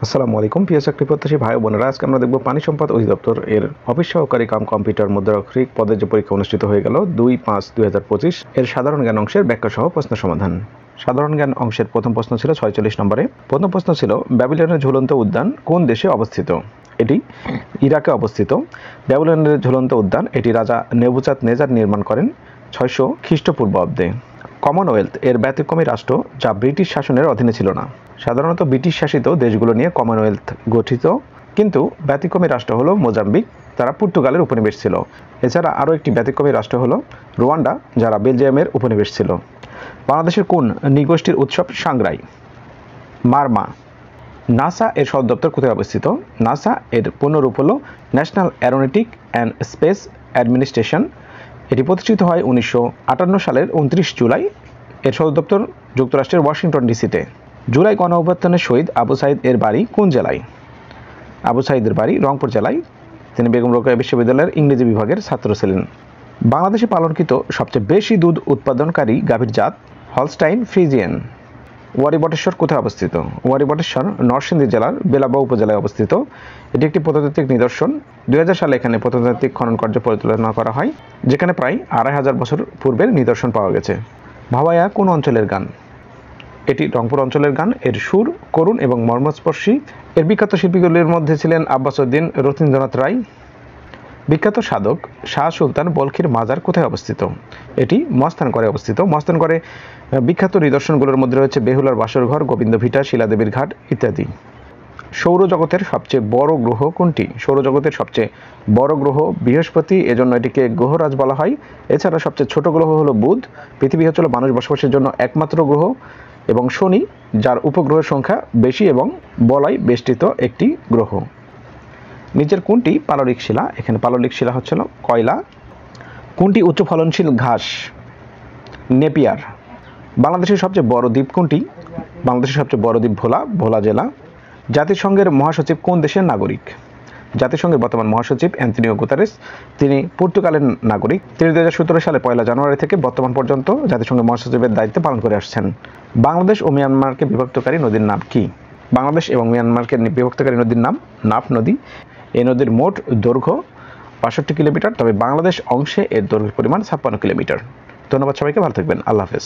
আসসালামু আলাইকুম প্রিয় চাকরি প্রত্যাশী ভাই ও বোনেরা, আজকে আমরা দেখব পানি সম্পদ অধিদপ্তর এর অফিস সহকারী কাম কম্পিউটার মুদ্রাক্ষরিক পদের যে পরীক্ষা অনুষ্ঠিত হয়ে গেল 2-5-2025 এর সাধারণ জ্ঞান অংশের ব্যাখ্যা সহ প্রশ্ন সমাধান। সাধারণ জ্ঞান অংশের প্রথম প্রশ্ন ছিল 46 নম্বরে। প্রথম প্রশ্ন ছিল ব্যাবিলনের ঝুলন্ত উদ্যান কোন দেশে অবস্থিত? এটি ইরাকে অবস্থিত। ব্যাবিলনের ঝুলন্ত উদ্যান এটি রাজা নেবুচাঁদ-নেজার নির্মাণ করেন 600 খ্রিস্টপূর্বাব্দে। কমনওয়েলথ এর ব্যতিক্রমী রাষ্ট্র যা ব্রিটিশ শাসনের অধীনে ছিল না। সাধারণত ব্রিটিশ শাসিত দেশগুলো নিয়ে কমনওয়েলথ গঠিত, কিন্তু ব্যতিক্রমী রাষ্ট্র হলো মোজাম্বিক, তারা পর্তুগালের উপনিবেশ ছিল। এছাড়া আরও একটি ব্যতিক্রমী রাষ্ট্র হলো রুয়ান্ডা, যারা বেলজিয়ামের উপনিবেশ ছিল। বাংলাদেশের কোন নৃগোষ্ঠীর উৎসব সাংগ্রাই? মারমা। নাসা এর সদর দপ্তর কোথায় অবস্থিত? নাসা এর পূর্ণরূপ হলো national aeronautic and space administration. এটি প্রতিষ্ঠিত হয় 1958 সালের 29 জুলাই। এর সদর দপ্তর যুক্তরাষ্ট্রের ওয়াশিংটন ডিসিতে। জুলাই গণ অভ্যুত্থানের শহীদ আবু সাইদ এর বাড়ি কোন জেলায়? আবু সাইদের বাড়ি রংপুর জেলায়। তিনি বেগম রোকেয়া বিশ্ববিদ্যালয়ের ইংরেজি বিভাগের ছাত্র ছিলেন। বাংলাদেশে পালনকৃত সবচেয়ে বেশি দুধ উৎপাদনকারী গাভীর জাত হলস্টাইন ফ্রিজিয়ান। ওয়ারী বটেশ্বর কোথায় অবস্থিত? ওয়ারী বটেশ্বর নরসিংদী জেলার বেলাবা উপজেলায় অবস্থিত। এটি একটি প্রত্নতাত্ত্বিক নিদর্শন। 2000 সালে এখানে প্রত্নতাত্ত্বিক খনন কার্য পরিচালনা করা হয়, যেখানে প্রায় 2500 বছর পূর্বের নিদর্শন পাওয়া গেছে। ভাওয়াইয়া কোন অঞ্চলের গান? এটি রংপুর অঞ্চলের গান। এর সুর করুণ এবং মর্মস্পর্শী। এর বিখ্যাত শিল্পীগুলির মধ্যে ছিলেন আব্বাস উদ্দিন, রথীন্দ্রনাথ রায়। বিখ্যাত সাধক শাহ সুলতান বলখির মাজার কোথায় অবস্থিত? এটি মস্তানগড়ে অবস্থিত। মস্তানগড়ে বিখ্যাত নিদর্শনগুলোর মধ্যে রয়েছে বেহুলার বাসরঘর, গোবিন্দ ভিটা, শিলাদেবীর ঘাট ইত্যাদি। সৌরজগতের সবচেয়ে বড় গ্রহ কোনটি? সৌরজগতের সবচেয়ে বড় গ্রহ বৃহস্পতি, এজন্য এটিকে গ্রহরাজ বলা হয়। এছাড়া সবচেয়ে ছোট গ্রহ হলো বুধ। পৃথিবী হচ্ছিল মানুষ বসবাসের জন্য একমাত্র গ্রহ। এবং শনি, যার উপগ্রহের সংখ্যা বেশি এবং বলয় বেষ্টিত একটি গ্রহ। নিচের কোনটি পাললিক শিলা? এখানে পাললিক শিলা হচ্ছিল কয়লা। কোনটি উচ্চ ফলনশীল ঘাস? নেপিয়ার। বাংলাদেশের সবচেয়ে বড় দ্বীপ কোনটি? বাংলাদেশের সবচেয়ে বড় দ্বীপ ভোলা জেলা। জাতিসংঘের মহাসচিব কোন দেশের নাগরিক? জাতিসংঘের বর্তমান মহাসচিব অ্যান্তোনিও গুতেরেস, তিনি পর্তুগালের নাগরিক। তিনি 2017 সালে 1 জানুয়ারি থেকে বর্তমান পর্যন্ত জাতিসংঘের মহাসচিবের দায়িত্ব পালন করে আসছেন। বাংলাদেশ ও মিয়ানমারকে বিভক্তকারী নদীর নাম কি? বাংলাদেশ এবং মিয়ানমারকে বিভক্তকারী নদীর নাম নাফ নদী। এই নদীর মোট দৈর্ঘ্য 65 কিলোমিটার, তবে বাংলাদেশ অংশে এর দৈর্ঘ্যের পরিমাণ 56 কিলোমিটার। ধন্যবাদ সবাইকে, ভালো থাকবেন, আল্লাহ হাফেজ।